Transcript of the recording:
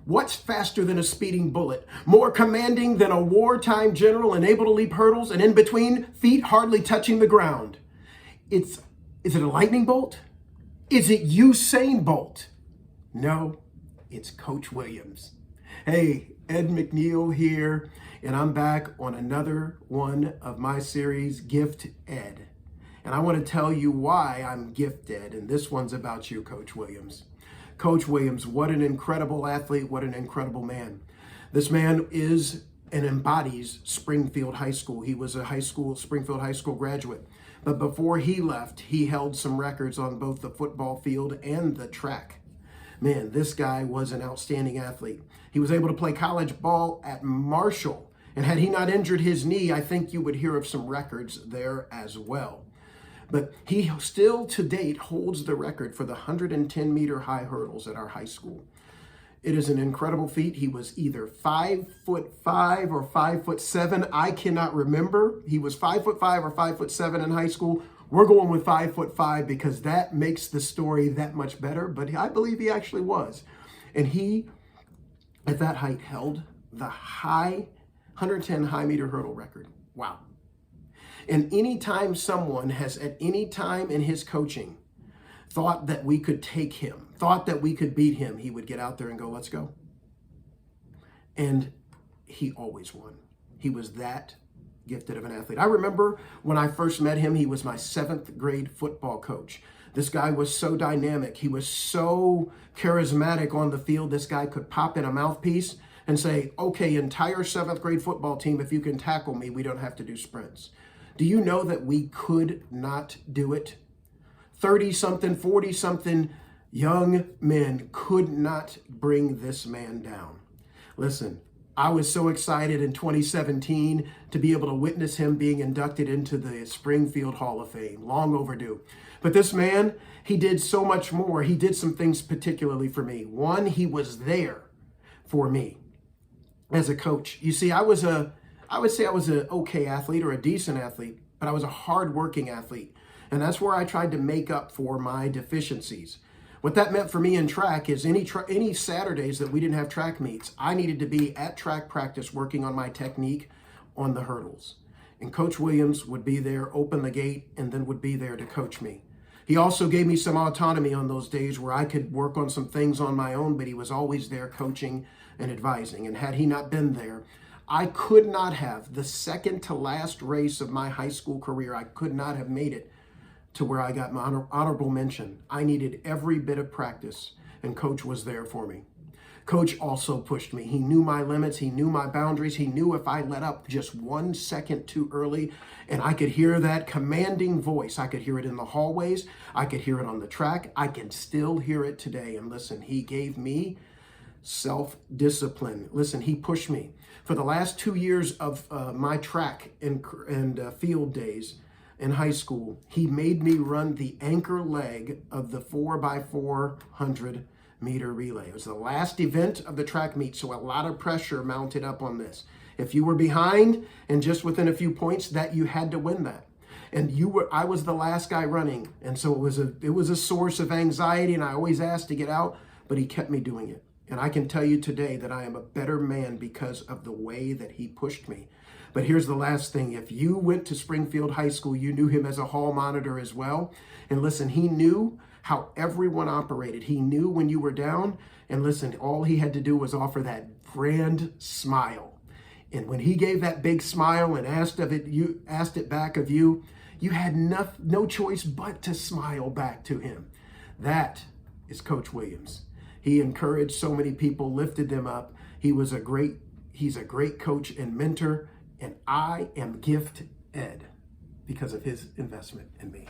What's faster than a speeding bullet? More commanding than a wartime general and able to leap hurdles and in between, feet hardly touching the ground? Is it a lightning bolt? Is it Usain Bolt? No, it's Coach Williams. Hey, Ed McNeil here, and I'm back on another one of my series, GiftED. And I want to tell you why I'm gifted, and this one's about you, Coach Williams. Coach Williams, what an incredible athlete, what an incredible man. This man is and embodies Springfield High School. He was a Springfield High School graduate. But before he left, he held some records on both the football field and the track. Man, this guy was an outstanding athlete. He was able to play college ball at Marshall. And had he not injured his knee, I think you would hear of some records there as well. But he still to date holds the record for the 110-meter high hurdles at our high school. It is an incredible feat. He was either 5'5" or 5'7". I cannot remember. He was 5'5" or 5'7" in high school. We're going with 5'5" because that makes the story that much better. But I believe he actually was. And he, at that height, held the 110 high meter hurdle record. Wow. And anytime someone has at any time in his coaching thought that we could take him, thought that we could beat him, he would get out there and go, let's go. And he always won. He was that gifted of an athlete. I remember when I first met him, he was my 7th grade football coach. This guy was so dynamic. He was so charismatic on the field. This guy could pop in a mouthpiece and say, okay, entire 7th grade football team, if you can tackle me, we don't have to do sprints. Do you know that we could not do it? 30-something, 40-something young men could not bring this man down. Listen, I was so excited in 2017 to be able to witness him being inducted into the Springfield Hall of Fame. Long overdue. But this man, he did so much more. He did some things particularly for me. One, he was there for me as a coach. You see, I would say I was an okay athlete or a decent athlete, but I was a hard-working athlete. And that's where I tried to make up for my deficiencies. What that meant for me in track is any Saturdays that we didn't have track meets, I needed to be at track practice working on my technique on the hurdles. And Coach Williams would be there, open the gate, and then would be there to coach me. He also gave me some autonomy on those days where I could work on some things on my own, but he was always there coaching and advising. And had he not been there, I could not have, the second to last race of my high school career, I could not have made it to where I got my honorable mention. I needed every bit of practice, and Coach was there for me. Coach also pushed me. He knew my limits. He knew my boundaries. He knew if I let up just 1 second too early, and I could hear that commanding voice. I could hear it in the hallways. I could hear it on the track. I can still hear it today. And listen, he gave me self-discipline. Listen, he pushed me. For the last 2 years of my track and field days in high school, he made me run the anchor leg of the 4x400 meter relay. It was the last event of the track meet, so a lot of pressure mounted up on this. If you were behind and just within a few points, that you had to win that. And I was the last guy running, and so it was a source of anxiety, and I always asked to get out, but he kept me doing it. And I can tell you today that I am a better man because of the way that he pushed me. But here's the last thing. If you went to Springfield High School, you knew him as a hall monitor as well. And listen, he knew how everyone operated. He knew when you were down. And listen, all he had to do was offer that grand smile. And when he gave that big smile and asked it back of you, you had no choice but to smile back to him. That is Coach Williams. He encouraged so many people, lifted them up. He's a great coach and mentor, and I am GiftED because of his investment in me.